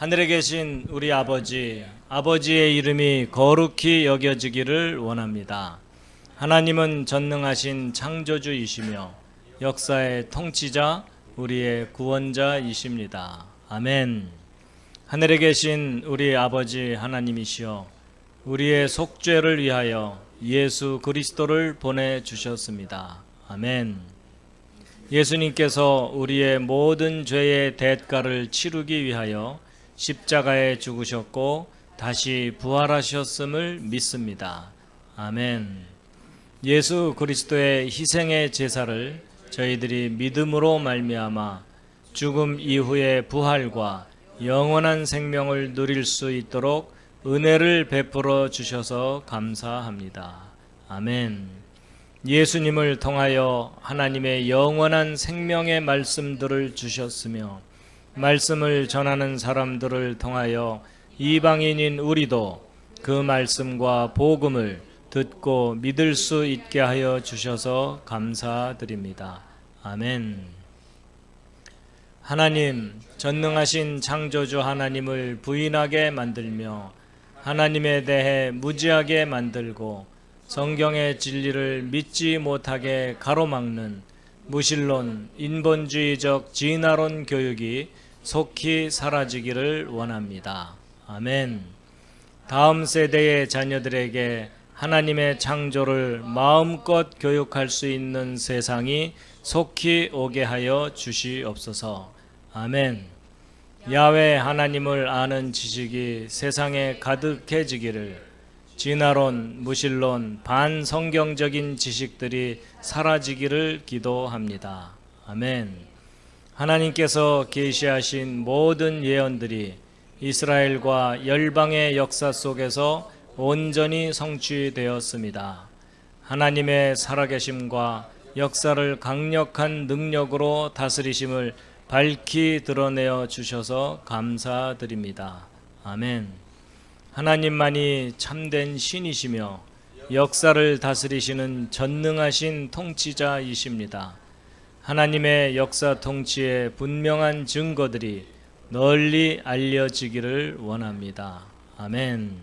하늘에 계신 우리 아버지, 아버지의 이름이 거룩히 여겨지기를 원합니다. 하나님은 전능하신 창조주이시며 역사의 통치자, 우리의 구원자이십니다. 아멘. 하늘에 계신 우리 아버지 하나님이시여, 우리의 속죄를 위하여 예수 그리스도를 보내주셨습니다. 아멘. 예수님께서 우리의 모든 죄의 대가를 치르기 위하여 십자가에 죽으셨고 다시 부활하셨음을 믿습니다. 아멘. 예수 그리스도의 희생의 제사를 저희들이 믿음으로 말미암아 죽음 이후의 부활과 영원한 생명을 누릴 수 있도록 은혜를 베풀어 주셔서 감사합니다. 아멘. 예수님을 통하여 하나님의 영원한 생명의 말씀들을 주셨으며 말씀을 전하는 사람들을 통하여 이방인인 우리도 그 말씀과 복음을 듣고 믿을 수 있게 하여 주셔서 감사드립니다. 아멘. 하나님, 전능하신 창조주 하나님을 부인하게 만들며 하나님에 대해 무지하게 만들고 성경의 진리를 믿지 못하게 가로막는 무신론, 인본주의적 진화론 교육이 속히 사라지기를 원합니다. 아멘. 다음 세대의 자녀들에게 하나님의 창조를 마음껏 교육할 수 있는 세상이 속히 오게 하여 주시옵소서. 아멘. 야훼 하나님을 아는 지식이 세상에 가득해지기를, 진화론, 무신론, 반성경적인 지식들이 사라지기를 기도합니다. 아멘. 하나님께서 계시하신 모든 예언들이 이스라엘과 열방의 역사 속에서 온전히 성취되었습니다. 하나님의 살아계심과 역사를 강력한 능력으로 다스리심을 밝히 드러내어 주셔서 감사드립니다. 아멘. 하나님만이 참된 신이시며 역사를 다스리시는 전능하신 통치자이십니다. 하나님의 역사 통치의 분명한 증거들이 널리 알려지기를 원합니다. 아멘.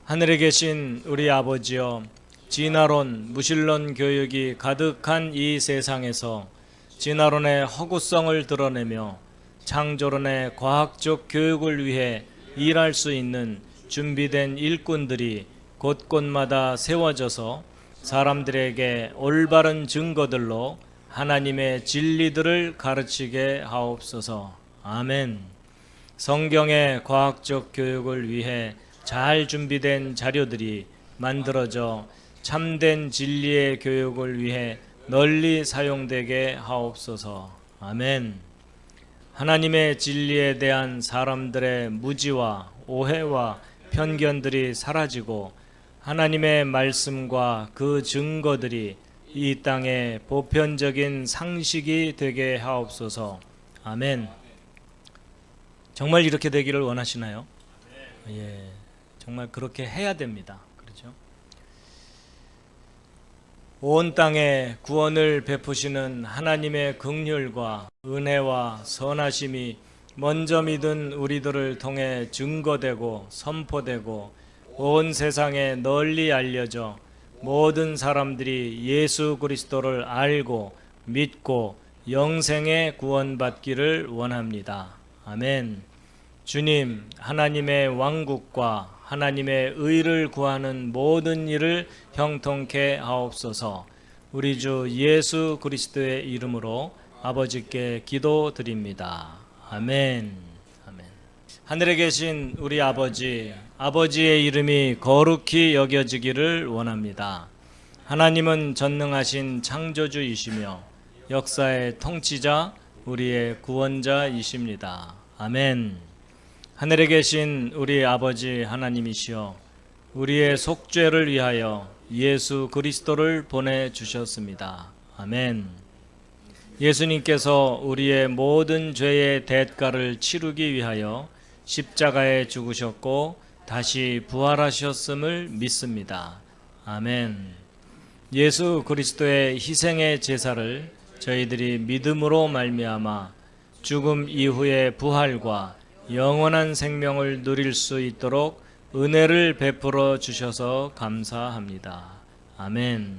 하늘에 계신 우리 아버지여, 진화론, 무신론 교육이 가득한 이 세상에서 진화론의 허구성을 드러내며 창조론의 과학적 교육을 위해 일할 수 있는 준비된 일꾼들이 곳곳마다 세워져서 사람들에게 올바른 증거들로 하나님의 진리들을 가르치게 하옵소서. 아멘. 성경의 과학적 교육을 위해 잘 준비된 자료들이 만들어져 참된 진리의 교육을 위해 널리 사용되게 하옵소서. 아멘. 하나님의 진리에 대한 사람들의 무지와 오해와 편견들이 사라지고 하나님의 말씀과 그 증거들이 이 땅에 보편적인 상식이 되게 하옵소서. 아멘. 정말 이렇게 되기를 원하시나요? 예, 정말 그렇게 해야 됩니다. 그렇죠? 온 땅에 구원을 베푸시는 하나님의 긍휼과 은혜와 선하심이 먼저 믿은 우리들을 통해 증거되고 선포되고 온 세상에 널리 알려져 모든 사람들이 예수 그리스도를 알고 믿고 영생에 구원받기를 원합니다. 아멘. 주님, 하나님의 왕국과 하나님의 의를 구하는 모든 일을 형통케 하옵소서. 우리 주 예수 그리스도의 이름으로 아버지께 기도드립니다. 아멘. 아멘. 하늘에 계신 우리 아버지, 아버지의 이름이 거룩히 여겨지기를 원합니다. 하나님은 전능하신 창조주이시며 역사의 통치자, 우리의 구원자이십니다. 아멘. 하늘에 계신 우리 아버지 하나님이시여, 우리의 속죄를 위하여 예수 그리스도를 보내주셨습니다. 아멘. 예수님께서 우리의 모든 죄의 대가를 치르기 위하여 십자가에 죽으셨고 다시 부활하셨음을 믿습니다. 아멘. 예수 그리스도의 희생의 제사를 저희들이 믿음으로 말미암아 죽음 이후의 부활과 영원한 생명을 누릴 수 있도록 은혜를 베풀어 주셔서 감사합니다. 아멘.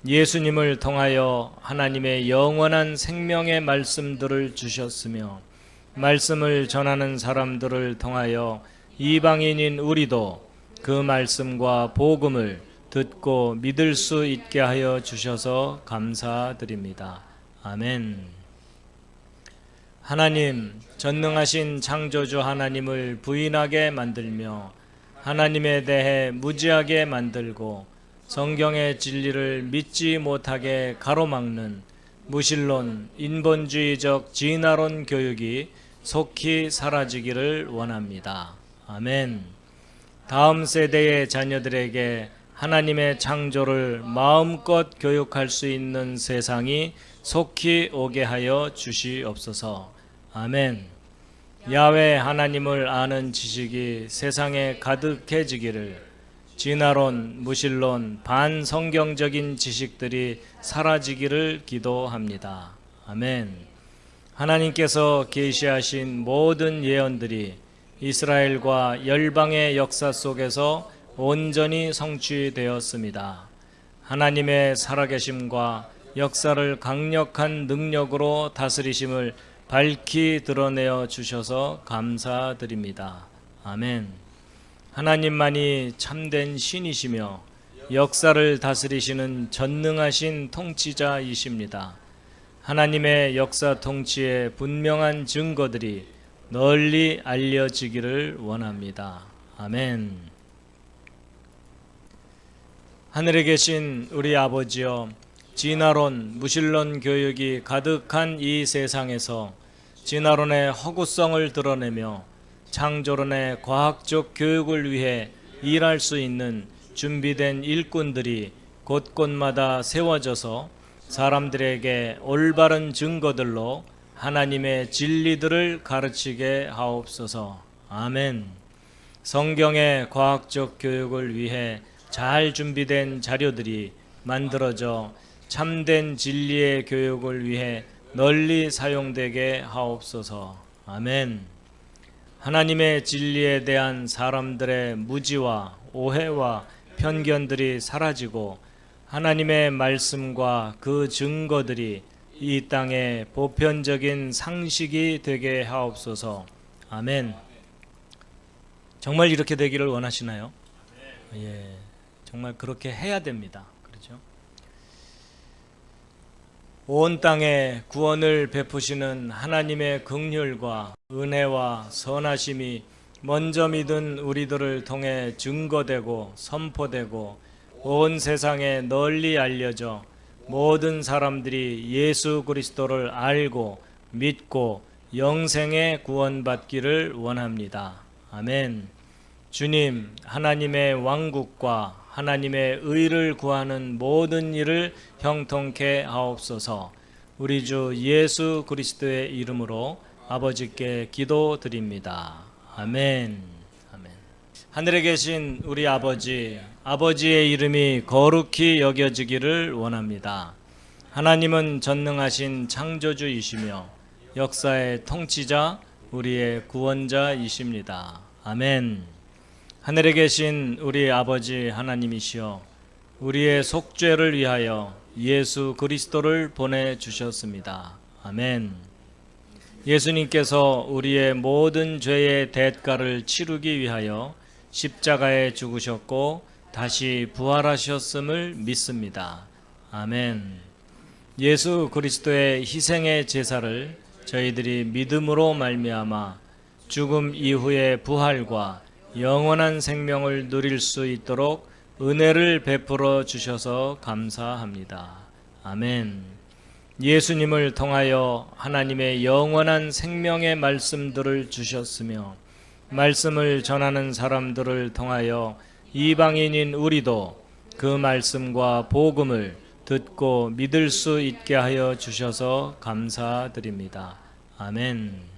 예수님을 통하여 하나님의 영원한 생명의 말씀들을 주셨으며 말씀을 전하는 사람들을 통하여 이방인인 우리도 그 말씀과 복음을 듣고 믿을 수 있게 하여 주셔서 감사드립니다. 아멘. 하나님, 전능하신 창조주 하나님을 부인하게 만들며 하나님에 대해 무지하게 만들고 성경의 진리를 믿지 못하게 가로막는 무신론, 인본주의적 진화론 교육이 속히 사라지기를 원합니다. 아멘. 다음 세대의 자녀들에게 하나님의 창조를 마음껏 교육할 수 있는 세상이 속히 오게 하여 주시옵소서. 아멘. 야훼 하나님을 아는 지식이 세상에 가득해지기를, 진화론, 무신론, 반성경적인 지식들이 사라지기를 기도합니다. 아멘. 하나님께서 계시하신 모든 예언들이 이스라엘과 열방의 역사 속에서 온전히 성취되었습니다. 하나님의 살아계심과 역사를 강력한 능력으로 다스리심을 밝히 드러내어 주셔서 감사드립니다. 아멘. 하나님만이 참된 신이시며 역사를 다스리시는 전능하신 통치자이십니다. 하나님의 역사 통치의 분명한 증거들이 널리 알려지기를 원합니다. 아멘. 하늘에 계신 우리 아버지여, 진화론, 무신론 교육이 가득한 이 세상에서 진화론의 허구성을 드러내며 창조론의 과학적 교육을 위해 일할 수 있는 준비된 일꾼들이 곳곳마다 세워져서 사람들에게 올바른 증거들로 하나님의 진리들을 가르치게 하옵소서. 아멘. 성경의 과학적 교육을 위해 잘 준비된 자료들이 만들어져 참된 진리의 교육을 위해 널리 사용되게 하옵소서. 아멘. 하나님의 진리에 대한 사람들의 무지와 오해와 편견들이 사라지고 하나님의 말씀과 그 증거들이 이 땅에 보편적인 상식이 되게 하옵소서. 아멘. 정말 이렇게 되기를 원하시나요? 예, 정말 그렇게 해야 됩니다. 그렇죠? 온 땅에 구원을 베푸시는 하나님의 긍휼과 은혜와 선하심이 먼저 믿은 우리들을 통해 증거되고 선포되고 온 세상에 널리 알려져 모든 사람들이 예수 그리스도를 알고 믿고 영생에 구원받기를 원합니다. 아멘. 주님, 하나님의 왕국과 하나님의 의를 구하는 모든 일을 형통케 하옵소서. 우리 주 예수 그리스도의 이름으로 아버지께 기도드립니다. 아멘. 아멘. 하늘에 계신 우리 아버지, 아버지의 이름이 거룩히 여겨지기를 원합니다. 하나님은 전능하신 창조주이시며 역사의 통치자, 우리의 구원자이십니다. 아멘. 하늘에 계신 우리 아버지 하나님이시여, 우리의 속죄를 위하여 예수 그리스도를 보내주셨습니다. 아멘. 예수님께서 우리의 모든 죄의 대가를 치르기 위하여 십자가에 죽으셨고 다시 부활하셨음을 믿습니다. 아멘. 예수 그리스도의 희생의 제사를 저희들이 믿음으로 말미암아 죽음 이후의 부활과 영원한 생명을 누릴 수 있도록 은혜를 베풀어 주셔서 감사합니다. 아멘. 예수님을 통하여 하나님의 영원한 생명의 말씀들을 주셨으며 말씀을 전하는 사람들을 통하여 이방인인 우리도 그 말씀과 복음을 듣고 믿을 수 있게 하여 주셔서 감사드립니다. 아멘.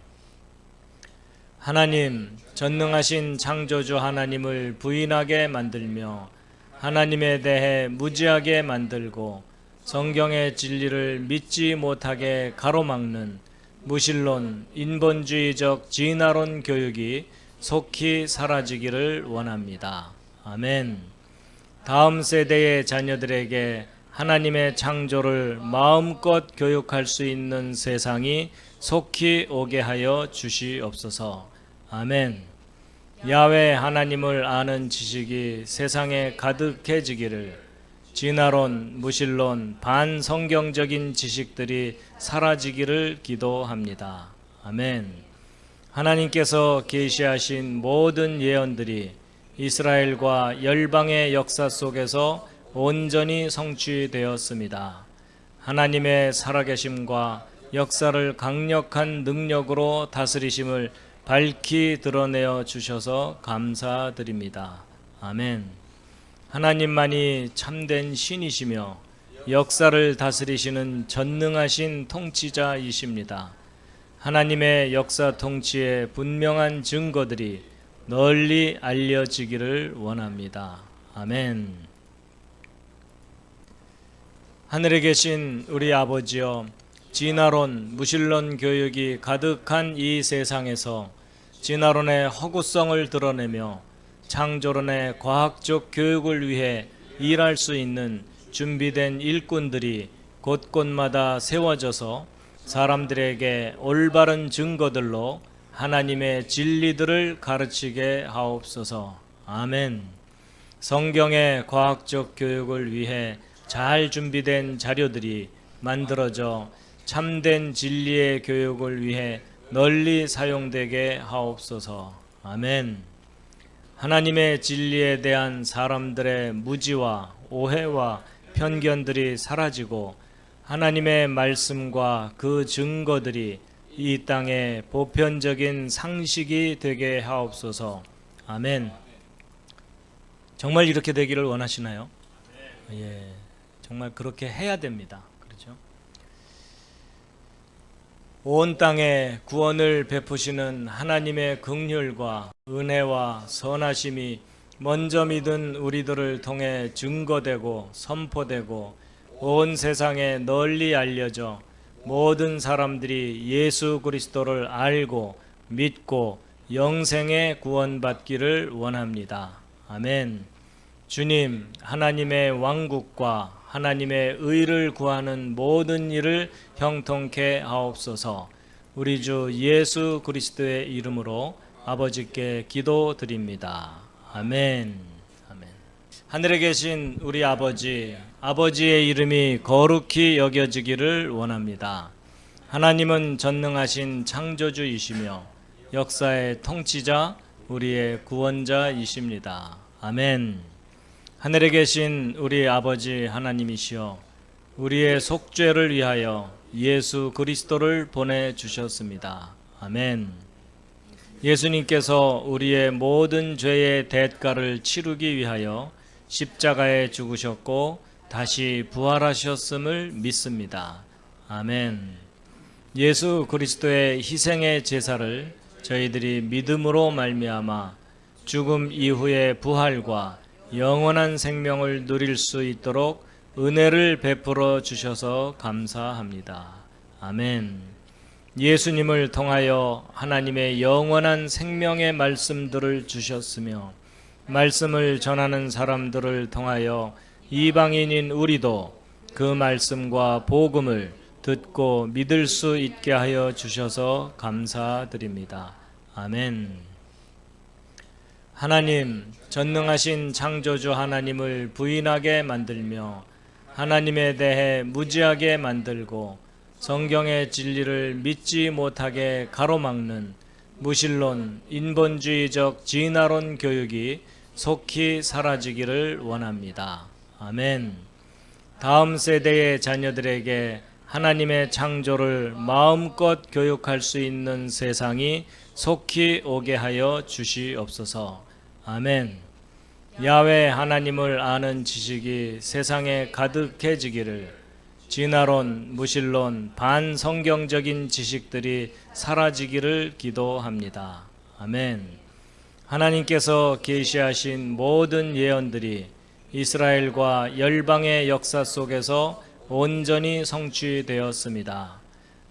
하나님, 전능하신 창조주 하나님을 부인하게 만들며 하나님에 대해 무지하게 만들고 성경의 진리를 믿지 못하게 가로막는 무신론, 인본주의적 진화론 교육이 속히 사라지기를 원합니다. 아멘. 다음 세대의 자녀들에게 하나님의 창조를 마음껏 교육할 수 있는 세상이 속히 오게 하여 주시옵소서. 아멘. 야훼 하나님을 아는 지식이 세상에 가득해지기를, 진화론, 무신론, 반성경적인 지식들이 사라지기를 기도합니다. 아멘. 하나님께서 계시하신 모든 예언들이 이스라엘과 열방의 역사 속에서 온전히 성취되었습니다. 하나님의 살아계심과 역사를 강력한 능력으로 다스리심을 밝히 드러내어 주셔서 감사드립니다. 아멘. 하나님만이 참된 신이시며 역사를 다스리시는 전능하신 통치자이십니다. 하나님의 역사 통치의 분명한 증거들이 널리 알려지기를 원합니다. 아멘. 하늘에 계신 우리 아버지여, 진화론, 무신론 교육이 가득한 이 세상에서 진화론의 허구성을 드러내며 창조론의 과학적 교육을 위해 일할 수 있는 준비된 일꾼들이 곳곳마다 세워져서 사람들에게 올바른 증거들로 하나님의 진리들을 가르치게 하옵소서. 아멘. 성경의 과학적 교육을 위해 잘 준비된 자료들이 만들어져 참된 진리의 교육을 위해 널리 사용되게 하옵소서. 아멘. 하나님의 진리에 대한 사람들의 무지와 오해와 편견들이 사라지고 하나님의 말씀과 그 증거들이 이 땅에 보편적인 상식이 되게 하옵소서. 아멘. 정말 이렇게 되기를 원하시나요? 예, 정말 그렇게 해야 됩니다. 그렇죠? 온 땅에 구원을 베푸시는 하나님의 긍휼과 은혜와 선하심이 먼저 믿은 우리들을 통해 증거되고 선포되고 온 세상에 널리 알려져 모든 사람들이 예수 그리스도를 알고 믿고 영생에 구원받기를 원합니다. 아멘. 주님, 하나님의 왕국과 하나님의 의를 구하는 모든 일을 형통케 하옵소서. 우리 주 예수 그리스도의 이름으로 아버지께 기도드립니다. 아멘. 아멘. 하늘에 계신 우리 아버지, 아버지의 이름이 거룩히 여겨지기를 원합니다. 하나님은 전능하신 창조주이시며 역사의 통치자, 우리의 구원자이십니다. 아멘. 하늘에 계신 우리 아버지 하나님이시여, 우리의 속죄를 위하여 예수 그리스도를 보내주셨습니다. 아멘. 예수님께서 우리의 모든 죄의 대가를 치르기 위하여 십자가에 죽으셨고 다시 부활하셨음을 믿습니다. 아멘. 예수 그리스도의 희생의 제사를 저희들이 믿음으로 말미암아 죽음 이후의 부활과 영원한 생명을 누릴 수 있도록 은혜를 베풀어 주셔서 감사합니다. 아멘. 예수님을 통하여 하나님의 영원한 생명의 말씀들을 주셨으며 말씀을 전하는 사람들을 통하여 이방인인 우리도 그 말씀과 복음을 듣고 믿을 수 있게 하여 주셔서 감사드립니다. 아멘. 하나님, 전능하신 창조주 하나님을 부인하게 만들며 하나님에 대해 무지하게 만들고 성경의 진리를 믿지 못하게 가로막는 무신론, 인본주의적 진화론 교육이 속히 사라지기를 원합니다. 아멘. 다음 세대의 자녀들에게 하나님의 창조를 마음껏 교육할 수 있는 세상이 속히 오게 하여 주시옵소서. 아멘. 야훼 하나님을 아는 지식이 세상에 가득해지기를, 진화론, 무신론, 반성경적인 지식들이 사라지기를 기도합니다. 아멘. 하나님께서 계시하신 모든 예언들이 이스라엘과 열방의 역사 속에서 온전히 성취되었습니다.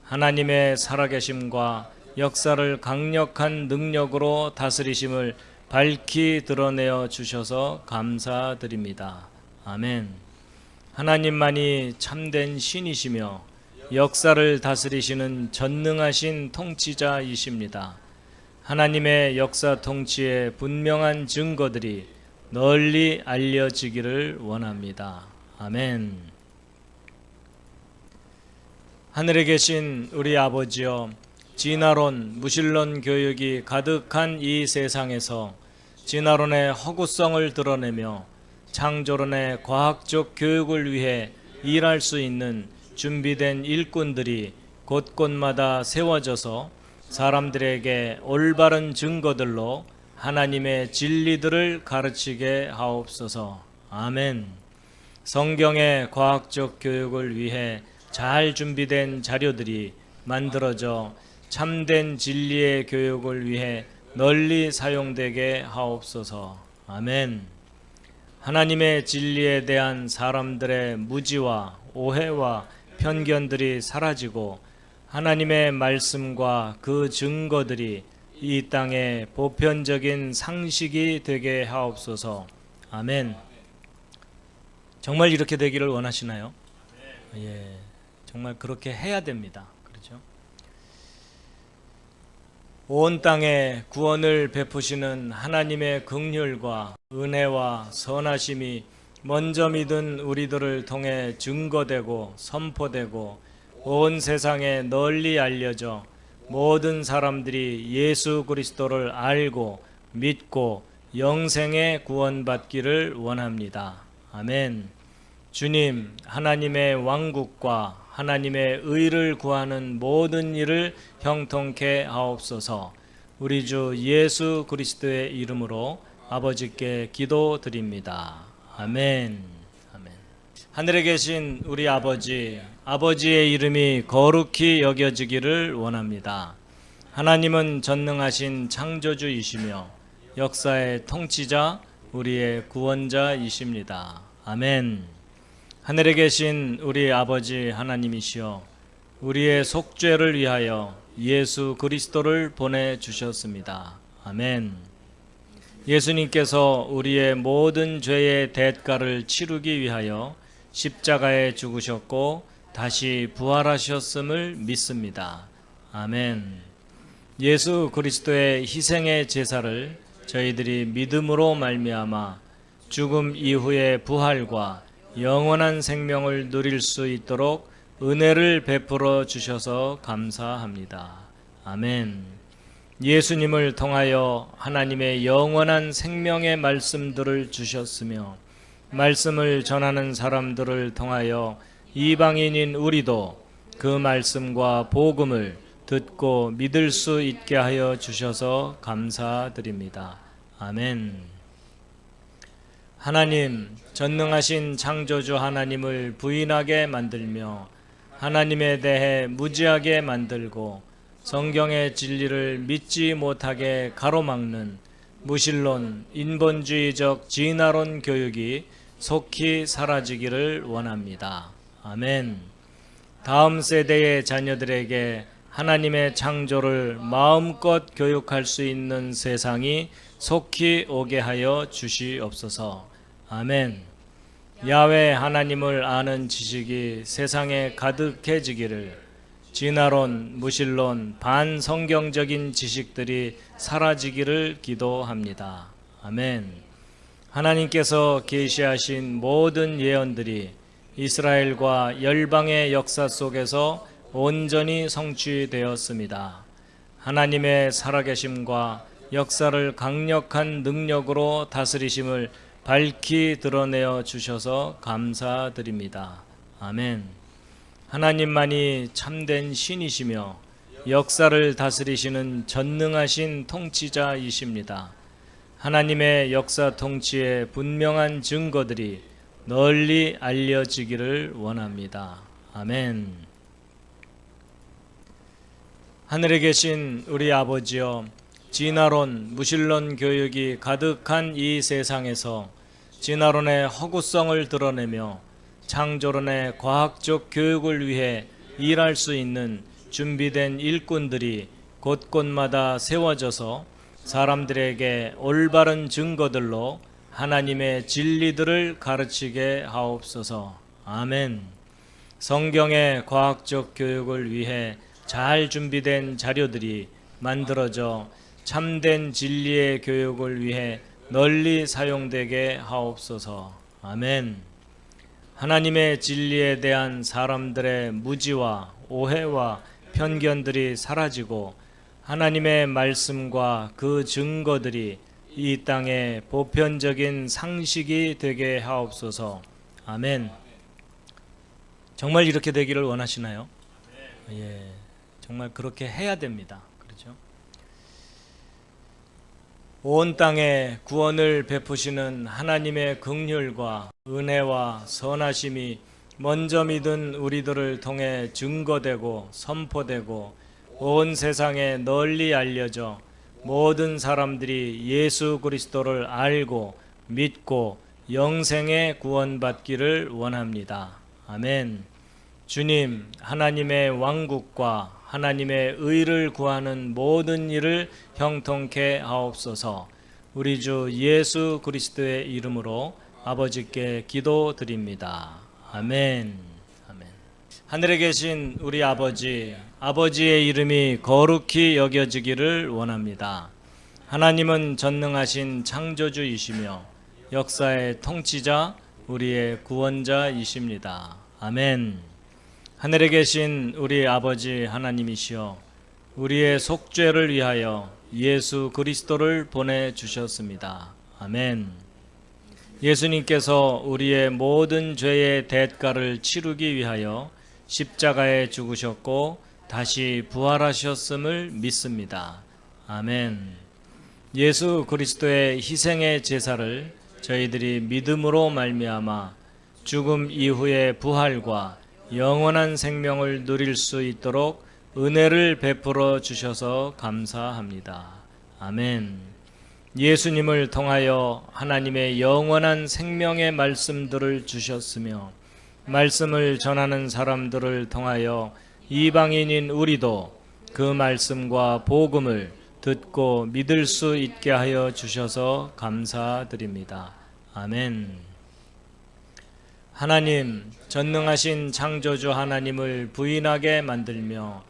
하나님의 살아계심과 역사를 강력한 능력으로 다스리심을 밝히 드러내어 주셔서 감사드립니다. 아멘. 하나님만이 참된 신이시며 역사를 다스리시는 전능하신 통치자이십니다. 하나님의 역사 통치의 분명한 증거들이 널리 알려지기를 원합니다. 아멘. 하늘에 계신 우리 아버지여, 진화론, 무신론 교육이 가득한 이 세상에서 진화론의 허구성을 드러내며 창조론의 과학적 교육을 위해 일할 수 있는 준비된 일꾼들이 곳곳마다 세워져서 사람들에게 올바른 증거들로 하나님의 진리들을 가르치게 하옵소서. 아멘. 성경의 과학적 교육을 위해 잘 준비된 자료들이 만들어져 참된 진리의 교육을 위해 널리 사용되게 하옵소서. 아멘. 하나님의 진리에 대한 사람들의 무지와 오해와 편견들이 사라지고 하나님의 말씀과 그 증거들이 이 땅에 보편적인 상식이 되게 하옵소서. 아멘. 정말 이렇게 되기를 원하시나요? 예, 정말 그렇게 해야 됩니다. 그렇죠? 온 땅에 구원을 베푸시는 하나님의 긍휼과 은혜와 선하심이 먼저 믿은 우리들을 통해 증거되고 선포되고 온 세상에 널리 알려져 모든 사람들이 예수 그리스도를 알고 믿고 영생에 구원받기를 원합니다. 아멘. 주님, 하나님의 왕국과 하나님의 의를 구하는 모든 일을 형통케 하옵소서. 우리 주 예수 그리스도의 이름으로 아버지께 기도드립니다. 아멘. 아멘. 하늘에 계신 우리 아버지, 아버지의 이름이 거룩히 여겨지기를 원합니다. 하나님은 전능하신 창조주이시며 역사의 통치자, 우리의 구원자이십니다. 아멘. 하늘에 계신 우리 아버지 하나님이시여, 우리의 속죄를 위하여 예수 그리스도를 보내주셨습니다. 아멘. 예수님께서 우리의 모든 죄의 대가를 치르기 위하여 십자가에 죽으셨고 다시 부활하셨음을 믿습니다. 아멘. 예수 그리스도의 희생의 제사를 저희들이 믿음으로 말미암아 죽음 이후의 부활과 영원한 생명을 누릴 수 있도록 은혜를 베풀어 주셔서 감사합니다. 아멘. 예수님을 통하여 하나님의 영원한 생명의 말씀들을 주셨으며 말씀을 전하는 사람들을 통하여 이방인인 우리도 그 말씀과 복음을 듣고 믿을 수 있게 하여 주셔서 감사드립니다. 아멘. 하나님, 전능하신 창조주 하나님을 부인하게 만들며 하나님에 대해 무지하게 만들고 성경의 진리를 믿지 못하게 가로막는 무신론, 인본주의적 진화론 교육이 속히 사라지기를 원합니다. 아멘. 다음 세대의 자녀들에게 하나님의 창조를 마음껏 교육할 수 있는 세상이 속히 오게 하여 주시옵소서. 아멘. 야훼 하나님을 아는 지식이 세상에 가득해지기를, 진화론, 무신론, 반성경적인 지식들이 사라지기를 기도합니다. 아멘. 하나님께서 계시하신 모든 예언들이 이스라엘과 열방의 역사 속에서 온전히 성취되었습니다. 하나님의 살아계심과 역사를 강력한 능력으로 다스리심을 밝히 드러내어 주셔서 감사드립니다. 아멘. 하나님만이 참된 신이시며 역사를 다스리시는 전능하신 통치자이십니다. 하나님의 역사 통치의 분명한 증거들이 널리 알려지기를 원합니다. 아멘. 하늘에 계신 우리 아버지여, 진화론, 무신론 교육이 가득한 이 세상에서 진화론의 허구성을 드러내며 창조론의 과학적 교육을 위해 일할 수 있는 준비된 일꾼들이 곳곳마다 세워져서 사람들에게 올바른 증거들로 하나님의 진리들을 가르치게 하옵소서. 아멘. 성경의 과학적 교육을 위해 잘 준비된 자료들이 만들어져 참된 진리의 교육을 위해 널리 사용되게 하옵소서. 아멘. 하나님의 진리에 대한 사람들의 무지와 오해와 편견들이 사라지고 하나님의 말씀과 그 증거들이 이 땅에 보편적인 상식이 되게 하옵소서. 아멘. 정말 이렇게 되기를 원하시나요? 예, 정말 그렇게 해야 됩니다. 그렇죠? 온 땅에 구원을 베푸시는 하나님의 긍휼과 은혜와 선하심이 먼저 믿은 우리들을 통해 증거되고 선포되고 온 세상에 널리 알려져 모든 사람들이 예수 그리스도를 알고 믿고 영생에 구원받기를 원합니다. 아멘. 주님, 하나님의 왕국과 하나님의 의를 구하는 모든 일을 형통케 하옵소서. 우리 주 예수 그리스도의 이름으로 아버지께 기도드립니다. 아멘. 아멘. 하늘에 계신 우리 아버지, 아버지의 이름이 거룩히 여겨지기를 원합니다. 하나님은 전능하신 창조주이시며 역사의 통치자, 우리의 구원자이십니다. 아멘. 하늘에 계신 우리 아버지 하나님이시여, 우리의 속죄를 위하여 예수 그리스도를 보내주셨습니다. 아멘. 예수님께서 우리의 모든 죄의 대가를 치르기 위하여 십자가에 죽으셨고 다시 부활하셨음을 믿습니다. 아멘. 예수 그리스도의 희생의 제사를 저희들이 믿음으로 말미암아 죽음 이후의 부활과 영원한 생명을 누릴 수 있도록 은혜를 베풀어 주셔서 감사합니다. 아멘. 예수님을 통하여 하나님의 영원한 생명의 말씀들을 주셨으며 말씀을 전하는 사람들을 통하여 이방인인 우리도 그 말씀과 복음을 듣고 믿을 수 있게 하여 주셔서 감사드립니다. 아멘. 하나님, 전능하신 창조주 하나님을 부인하게 만들며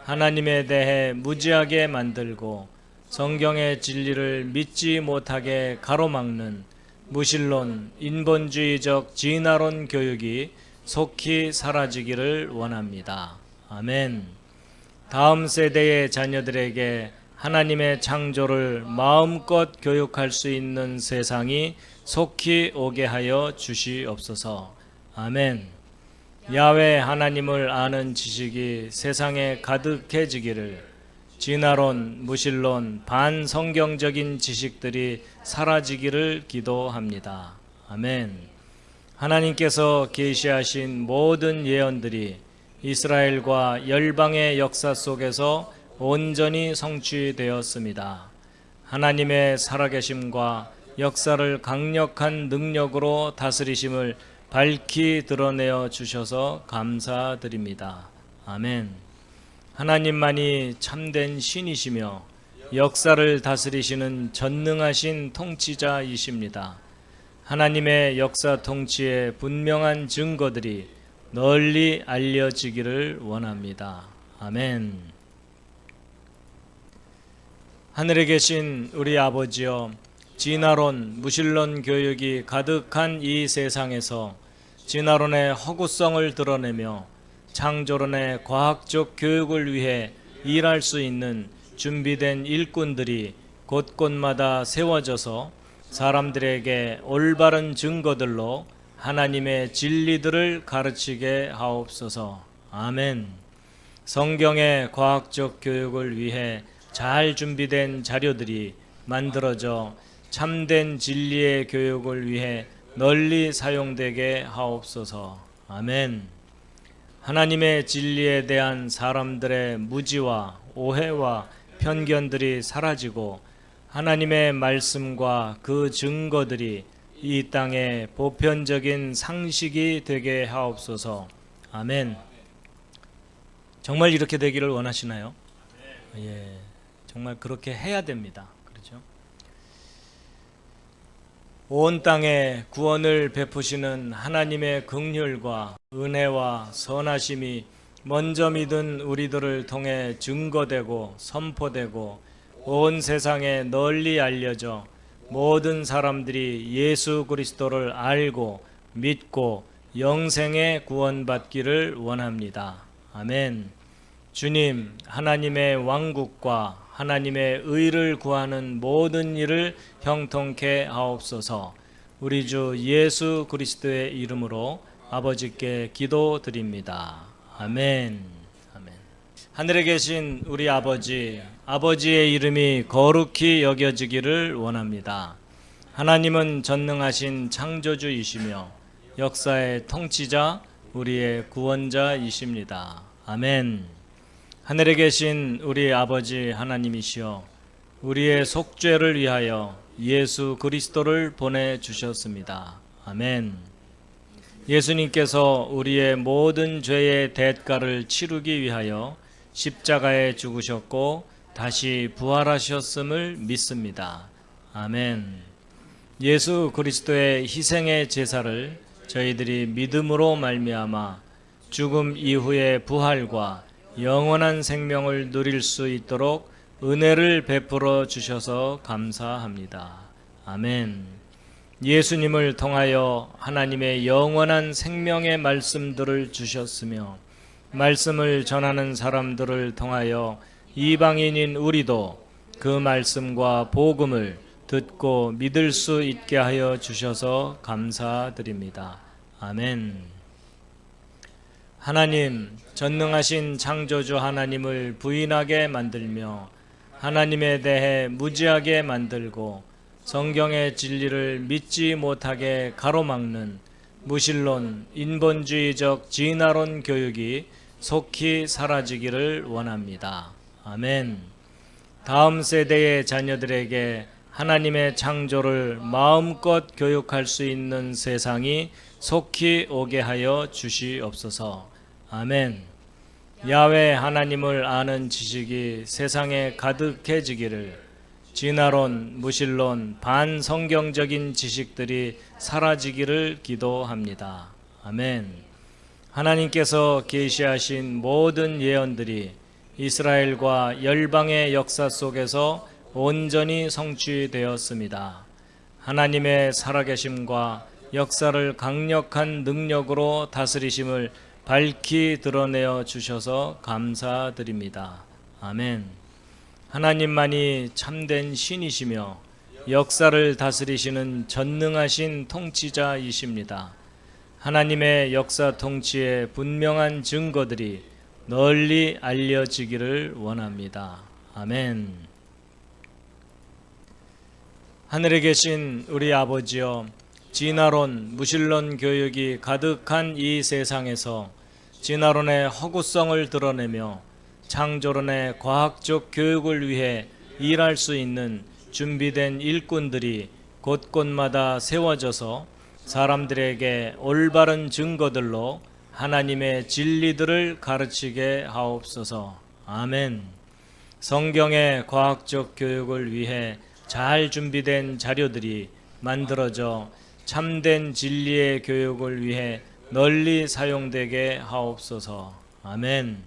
하나님에 대해 무지하게 만들고 성경의 진리를 믿지 못하게 가로막는 무신론, 인본주의적 진화론 교육이 속히 사라지기를 원합니다. 아멘. 다음 세대의 자녀들에게 하나님의 창조를 마음껏 교육할 수 있는 세상이 속히 오게 하여 주시옵소서. 아멘. 야훼 하나님을 아는 지식이 세상에 가득해지기를, 진화론, 무신론, 반성경적인 지식들이 사라지기를 기도합니다. 아멘. 하나님께서 계시하신 모든 예언들이 이스라엘과 열방의 역사 속에서 온전히 성취되었습니다. 하나님의 살아계심과 역사를 강력한 능력으로 다스리심을 밝히 드러내어 주셔서 감사드립니다. 아멘. 하나님만이 참된 신이시며 역사를 다스리시는 전능하신 통치자이십니다. 하나님의 역사 통치의 분명한 증거들이 널리 알려지기를 원합니다. 아멘. 하늘에 계신 우리 아버지여, 진화론, 무신론 교육이 가득한 이 세상에서 진화론의 허구성을 드러내며 창조론의 과학적 교육을 위해 일할 수 있는 준비된 일꾼들이 곳곳마다 세워져서 사람들에게 올바른 증거들로 하나님의 진리들을 가르치게 하옵소서. 아멘. 성경의 과학적 교육을 위해 잘 준비된 자료들이 만들어져 참된 진리의 교육을 위해 널리 사용되게 하옵소서. 아멘. 하나님의 진리에 대한 사람들의 무지와 오해와 편견들이 사라지고 하나님의 말씀과 그 증거들이 이 땅에 보편적인 상식이 되게 하옵소서. 아멘. 정말 이렇게 되기를 원하시나요? 예, 정말 그렇게 해야 됩니다. 그렇죠? 온 땅에 구원을 베푸시는 하나님의 긍휼과 은혜와 선하심이 먼저 믿은 우리들을 통해 증거되고 선포되고 온 세상에 널리 알려져 모든 사람들이 예수 그리스도를 알고 믿고 영생에 구원받기를 원합니다. 아멘. 주님, 하나님의 왕국과 하나님의 의를 구하는 모든 일을 형통케 하옵소서. 우리 주 예수 그리스도의 이름으로 아버지께 기도드립니다. 아멘. 아멘. 하늘에 계신 우리 아버지, 아버지의 이름이 거룩히 여겨지기를 원합니다. 하나님은 전능하신 창조주이시며 역사의 통치자, 우리의 구원자이십니다. 아멘. 하늘에 계신 우리 아버지 하나님이시여, 우리의 속죄를 위하여 예수 그리스도를 보내주셨습니다. 아멘. 예수님께서 우리의 모든 죄의 대가를 치르기 위하여 십자가에 죽으셨고 다시 부활하셨음을 믿습니다. 아멘. 예수 그리스도의 희생의 제사를 저희들이 믿음으로 말미암아 죽음 이후의 부활과 영원한 생명을 누릴 수 있도록 은혜를 베풀어 주셔서 감사합니다. 아멘. 예수님을 통하여 하나님의 영원한 생명의 말씀들을 주셨으며 말씀을 전하는 사람들을 통하여 이방인인 우리도 그 말씀과 복음을 듣고 믿을 수 있게 하여 주셔서 감사드립니다. 아멘. 하나님, 전능하신 창조주 하나님을 부인하게 만들며 하나님에 대해 무지하게 만들고 성경의 진리를 믿지 못하게 가로막는 무신론, 인본주의적 진화론 교육이 속히 사라지기를 원합니다. 아멘. 다음 세대의 자녀들에게 하나님의 창조를 마음껏 교육할 수 있는 세상이 속히 오게 하여 주시옵소서. 아멘. 야훼 하나님을 아는 지식이 세상에 가득해지기를, 진화론, 무신론, 반성경적인 지식들이 사라지기를 기도합니다. 아멘. 하나님께서 계시하신 모든 예언들이 이스라엘과 열방의 역사 속에서 온전히 성취되었습니다. 하나님의 살아계심과 역사를 강력한 능력으로 다스리심을 밝히 드러내어 주셔서 감사드립니다. 아멘. 하나님만이 참된 신이시며 역사를 다스리시는 전능하신 통치자이십니다. 하나님의 역사 통치의 분명한 증거들이 널리 알려지기를 원합니다. 아멘. 하늘에 계신 우리 아버지여, 진화론, 무신론 교육이 가득한 이 세상에서 진화론의 허구성을 드러내며 창조론의 과학적 교육을 위해 일할 수 있는 준비된 일꾼들이 곳곳마다 세워져서 사람들에게 올바른 증거들로 하나님의 진리들을 가르치게 하옵소서. 아멘. 성경의 과학적 교육을 위해 잘 준비된 자료들이 만들어져 참된 진리의 교육을 위해 널리 사용되게 하옵소서. 아멘.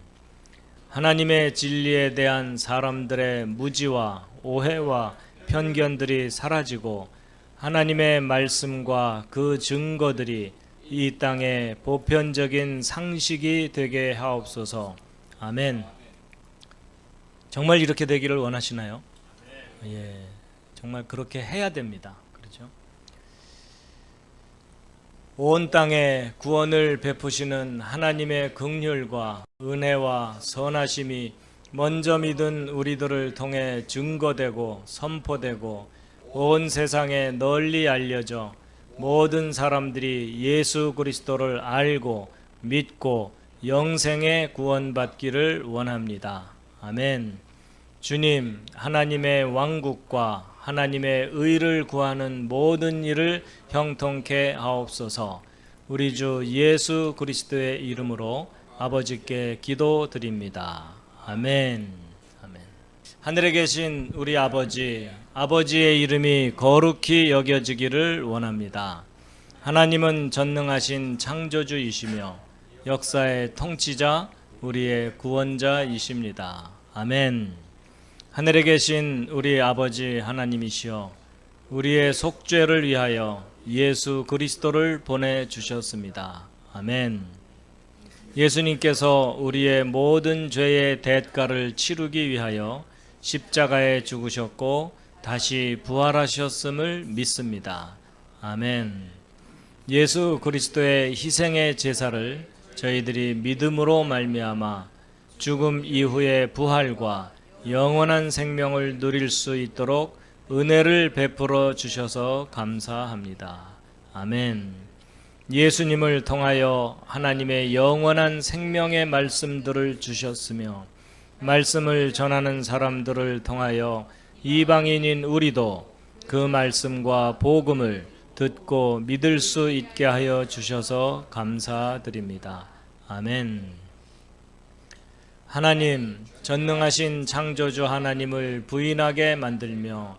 하나님의 진리에 대한 사람들의 무지와 오해와 편견들이 사라지고 하나님의 말씀과 그 증거들이 이 땅에 보편적인 상식이 되게 하옵소서. 아멘. 정말 이렇게 되기를 원하시나요? 예, 정말 그렇게 해야 됩니다. 그렇죠? 온 땅에 구원을 베푸시는 하나님의 긍휼과 은혜와 선하심이 먼저 믿은 우리들을 통해 증거되고 선포되고 온 세상에 널리 알려져 모든 사람들이 예수 그리스도를 알고 믿고 영생에 구원받기를 원합니다. 아멘. 주님, 하나님의 왕국과 하나님의 의를 구하는 모든 일을 형통케 하옵소서. 우리 주 예수 그리스도의 이름으로 아버지께 기도드립니다. 아멘. 아멘. 하늘에 계신 우리 아버지, 아버지의 이름이 거룩히 여겨지기를 원합니다. 하나님은 전능하신 창조주이시며 역사의 통치자, 우리의 구원자이십니다. 아멘. 하늘에 계신 우리 아버지 하나님이시여, 우리의 속죄를 위하여 예수 그리스도를 보내주셨습니다. 아멘. 예수님께서 우리의 모든 죄의 대가를 치르기 위하여 십자가에 죽으셨고 다시 부활하셨음을 믿습니다. 아멘. 예수 그리스도의 희생의 제사를 저희들이 믿음으로 말미암아 죽음 이후의 부활과 영원한 생명을 누릴 수 있도록 은혜를 베풀어 주셔서 감사합니다. 아멘. 예수님을 통하여 하나님의 영원한 생명의 말씀들을 주셨으며 말씀을 전하는 사람들을 통하여 이방인인 우리도 그 말씀과 복음을 듣고 믿을 수 있게 하여 주셔서 감사드립니다. 아멘. 하나님, 전능하신 창조주 하나님을 부인하게 만들며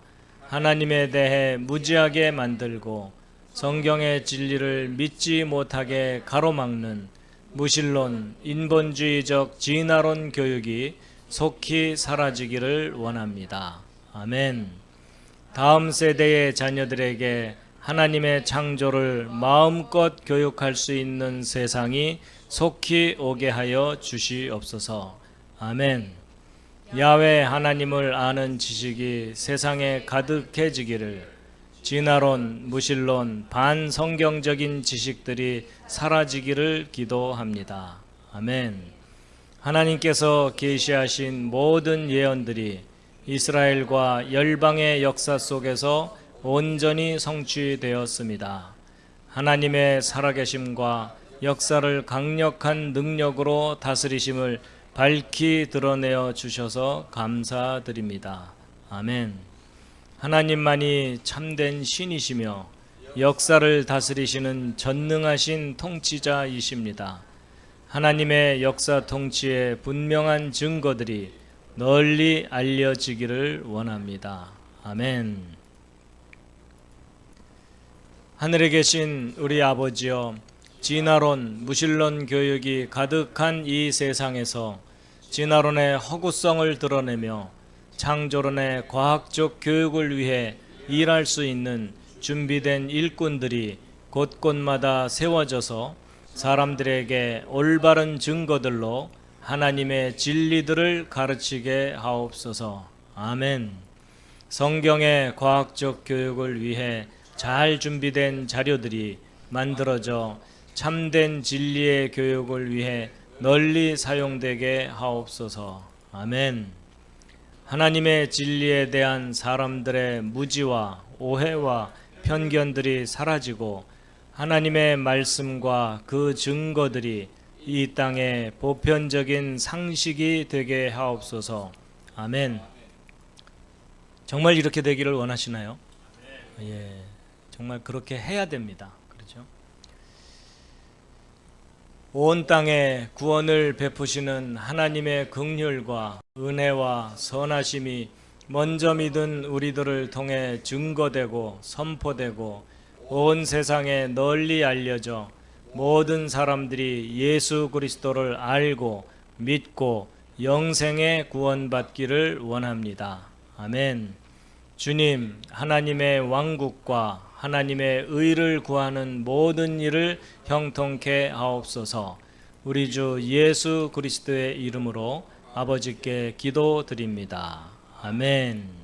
하나님에 대해 무지하게 만들고 성경의 진리를 믿지 못하게 가로막는 무신론, 인본주의적 진화론 교육이 속히 사라지기를 원합니다. 아멘. 다음 세대의 자녀들에게 하나님의 창조를 마음껏 교육할 수 있는 세상이 속히 오게 하여 주시옵소서. 아멘. 야훼 하나님을 아는 지식이 세상에 가득해지기를, 진화론, 무신론, 반성경적인 지식들이 사라지기를 기도합니다. 아멘. 하나님께서 계시하신 모든 예언들이 이스라엘과 열방의 역사 속에서 온전히 성취되었습니다. 하나님의 살아계심과 역사를 강력한 능력으로 다스리심을 밝히 드러내어 주셔서 감사드립니다. 아멘. 하나님만이 참된 신이시며 역사를 다스리시는 전능하신 통치자이십니다. 하나님의 역사 통치의 분명한 증거들이 널리 알려지기를 원합니다. 아멘. 하늘에 계신 우리 아버지여, 진화론, 무신론 교육이 가득한 이 세상에서 진화론의 허구성을 드러내며 창조론의 과학적 교육을 위해 일할 수 있는 준비된 일꾼들이 곳곳마다 세워져서 사람들에게 올바른 증거들로 하나님의 진리들을 가르치게 하옵소서. 아멘. 성경의 과학적 교육을 위해 잘 준비된 자료들이 만들어져 참된 진리의 교육을 위해 널리 사용되게 하옵소서. 아멘. 하나님의 진리에 대한 사람들의 무지와 오해와 편견들이 사라지고 하나님의 말씀과 그 증거들이 이 땅에 보편적인 상식이 되게 하옵소서. 아멘. 정말 이렇게 되기를 원하시나요? 예, 정말 그렇게 해야 됩니다. 그렇죠? 온 땅에 구원을 베푸시는 하나님의 긍휼과 은혜와 선하심이 먼저 믿은 우리들을 통해 증거되고 선포되고 온 세상에 널리 알려져 모든 사람들이 예수 그리스도를 알고 믿고 영생에 구원받기를 원합니다. 아멘. 주님, 하나님의 왕국과 하나님의 의를 구하는 모든 일을 형통케 하옵소서. 우리 주 예수 그리스도의 이름으로 아버지께 기도드립니다. 아멘.